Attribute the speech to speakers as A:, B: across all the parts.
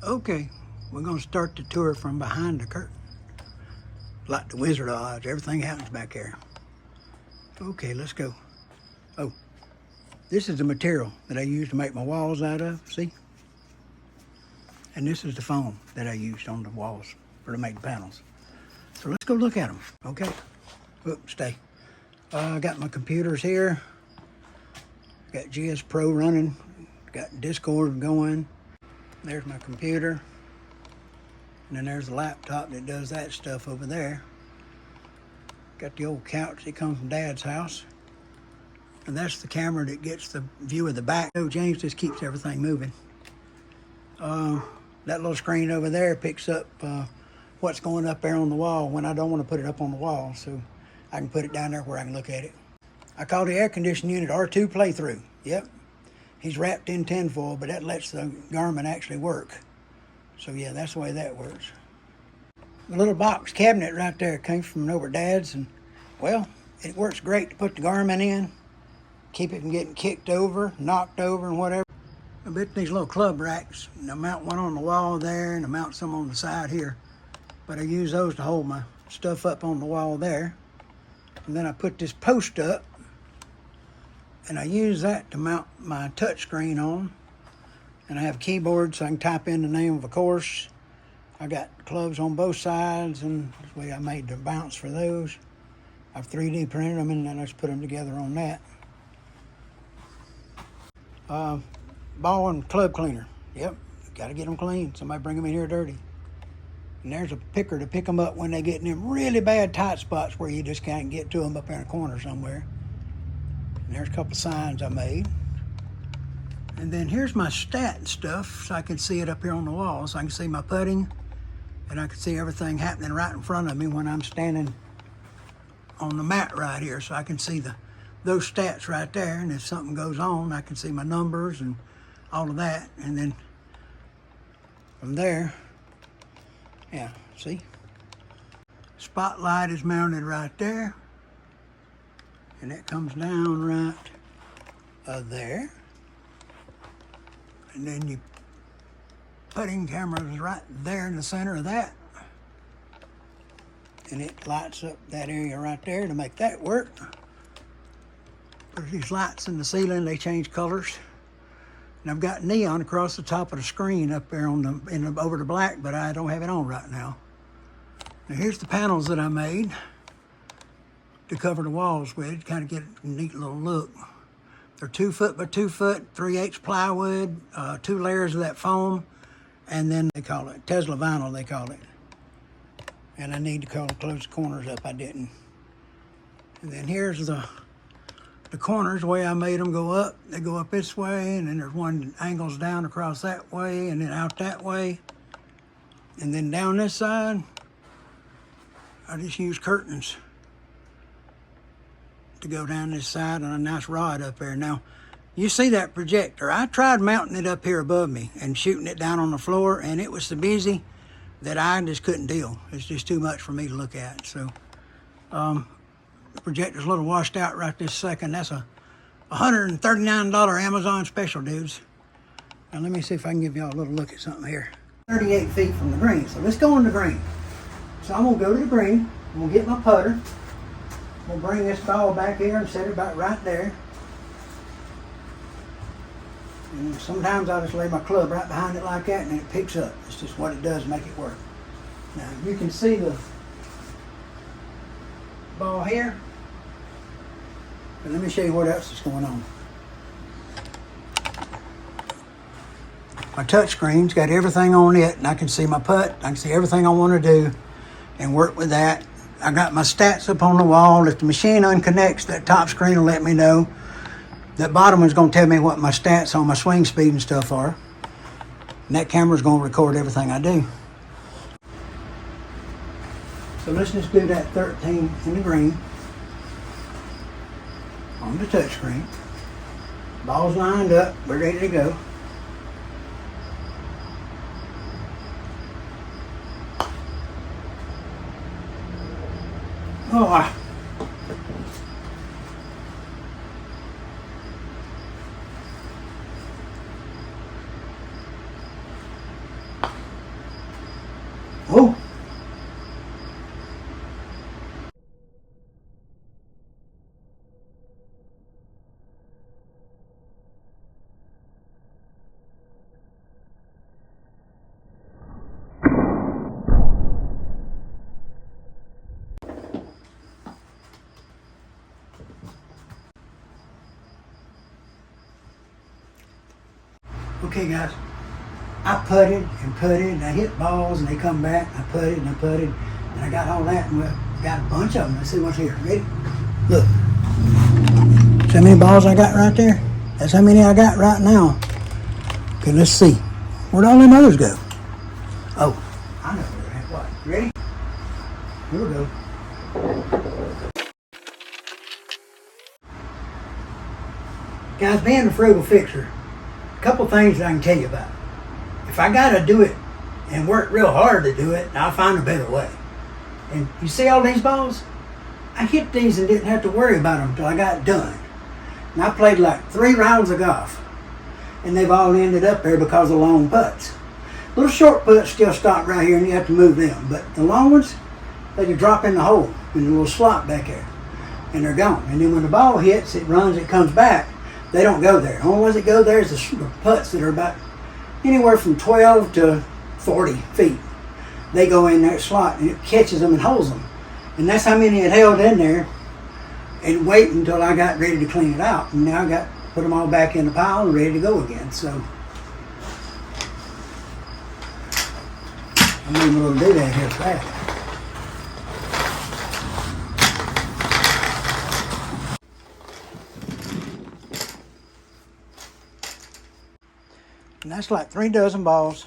A: Okay, we're gonna start the tour from behind the curtain. Like the Wizard of Oz, everything happens back there. Okay, let's go. Oh, this is the material that I use to make my walls out of, see? And this is the foam that I used on the walls to make the panels. So let's go look at them, okay? Oops, stay. I got my computers here. Got GS Pro running, got Discord going. There's my computer. And then there's the laptop that does that stuff over there. Got the old couch that comes from Dad's house. And that's the camera that gets the view of the back. Oh, James just keeps everything moving. That little screen over there picks up what's going up there on the wall when I don't want to put it up on the wall. So I can put it down there where I can look at it. I call the air conditioning unit R2 playthrough. Yep. He's wrapped in tinfoil, but that lets the Garmin actually work. So yeah, that's the way that works. The little box cabinet right there came from over Dad's, and well, it works great to put the Garmin in, keep it from getting kicked over, knocked over, and whatever. I bet these little club racks, and I mount one on the wall there, and I mount some on the side here. But I use those to hold my stuff up on the wall there. And then I put this post up, and I use that to mount my touch screen on. And I have a keyboard so I can type in the name of a course. I got clubs on both sides, and that's the way I made the bounce for those. I've 3D printed them, and then I just put them together on that. Ball and club cleaner. Yep, got to get them clean. Somebody bring them in here dirty. And there's a picker to pick them up when they get in them really bad tight spots where you just can't get to them up in a corner somewhere. And there's a couple signs I made. And then here's my stat stuff, so I can see it up here on the wall. So I can see my putting, and I can see everything happening right in front of me when I'm standing on the mat right here. So I can see those stats right there, and if something goes on, I can see my numbers and all of that. And then from there, yeah, see? Spotlight is mounted right there. And it comes down right there. And then your putting camera is right there in the center of that. And it lights up that area right there to make that work. Put these lights in the ceiling, they change colors. And I've got neon across the top of the screen up there on over the black, but I don't have it on right now. Now here's the panels that I made to cover the walls with, kind of get a neat little look. They're 2 foot by 2 foot, 3/8 plywood, 2 layers of that foam, and then they call it Tesla vinyl, they call it. And I need to close the corners up, I didn't. And then here's the corners, the way I made them go up. They go up this way, and then there's one that angles down across that way, and then out that way. And then down this side, I just use curtains to go down this side on a nice rod up there. Now, you see that projector. I tried mounting it up here above me and shooting it down on the floor, and it was so busy that I just couldn't deal. It's just too much for me to look at. So, the projector's a little washed out right this second. That's a $139 Amazon special, dudes. Now, let me see if I can give y'all a little look at something here. 38 feet from the green, so let's go on the green. So I'm gonna go to the green, I'm gonna get my putter. We'll bring this ball back here and set it about right there. And sometimes I just lay my club right behind it like that, and it picks up. It's just what it does to make it work. Now you can see the ball here. But let me show you what else is going on. My touch screen's got everything on it, and I can see my putt. I can see everything I want to do and work with that. I got my stats up on the wall. If the machine unconnects, that top screen will let me know. That bottom one's going to tell me what my stats on my swing speed and stuff are. And that camera's going to record everything I do. So let's just do that 13 in the green on the touch screen. Ball's lined up. We're ready to go. Oh, Oh. Okay, guys, I putted and putted, and I hit balls, and they come back. I putted and I putted, and I got all that, and I got a bunch of them. Let's see what's here. Ready? Look. See how many balls I got right there? That's how many I got right now. Okay, let's see. Where'd all them others go? Oh, I know where they're at. What? Ready? Here we go. Guys, being a frugal fixer, a couple things that I can tell you about. If I gotta do it and work real hard to do it, I'll find a better way. And you see all these balls? I hit these and didn't have to worry about them until I got done. And I played like 3 rounds of golf. And they've all ended up there because of long putts. Little short putts still stop right here and you have to move them. But the long ones, they can drop in the hole in a little slot back there. And they're gone. And then when the ball hits, it runs, it comes back. They don't go there. The only ones that go there is the putts that are about anywhere from 12 to 40 feet. They go in that slot and it catches them and holds them. And that's how many it held in there and wait until I got ready to clean it out. And now I got to put them all back in the pile and ready to go again. So I'm even going to do that here fast. And that's like 3 dozen balls.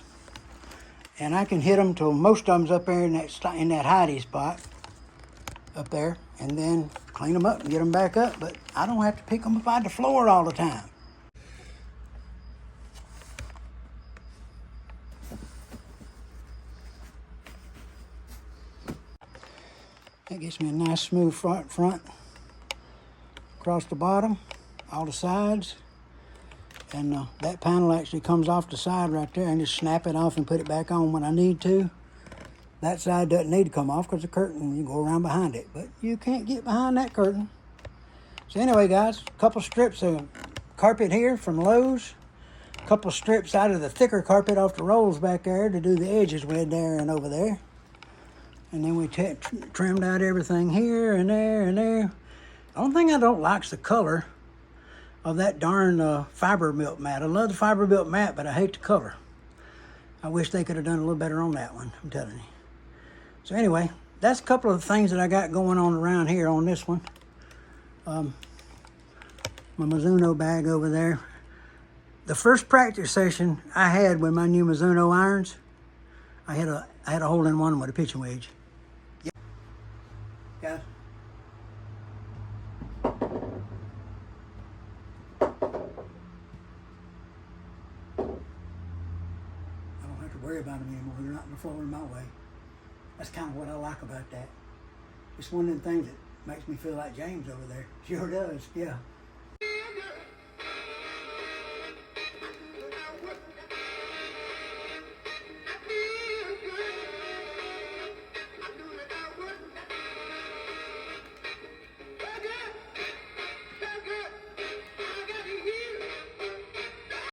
A: And I can hit them till most of them's up there in that hidey spot up there, and then clean them up and get them back up. But I don't have to pick them up out the floor all the time. That gets me a nice smooth front across the bottom, all the sides. And that panel actually comes off the side right there, and just snap it off and put it back on when I need to. That side doesn't need to come off because the curtain, you go around behind it. But you can't get behind that curtain. So anyway, guys, a couple strips of carpet here from Lowe's. A couple strips out of the thicker carpet off the rolls back there to do the edges with there and over there. And then we trimmed out everything here and there and there. The only thing I don't like is the color of that darn fiber milk mat. I love the fiber milk mat, but I hate the color. I wish they could have done a little better on that one, I'm telling you. So anyway, that's a couple of things that I got going on around here on this one. My Mizuno bag over there. The first practice session I had with my new Mizuno irons, I had a hole-in-one with a pitching wedge. Yep. Guys. Worry about them anymore. They're not falling my way. That's kind of what I like about that. It's one of them things that makes me feel like James over there. Sure does, yeah.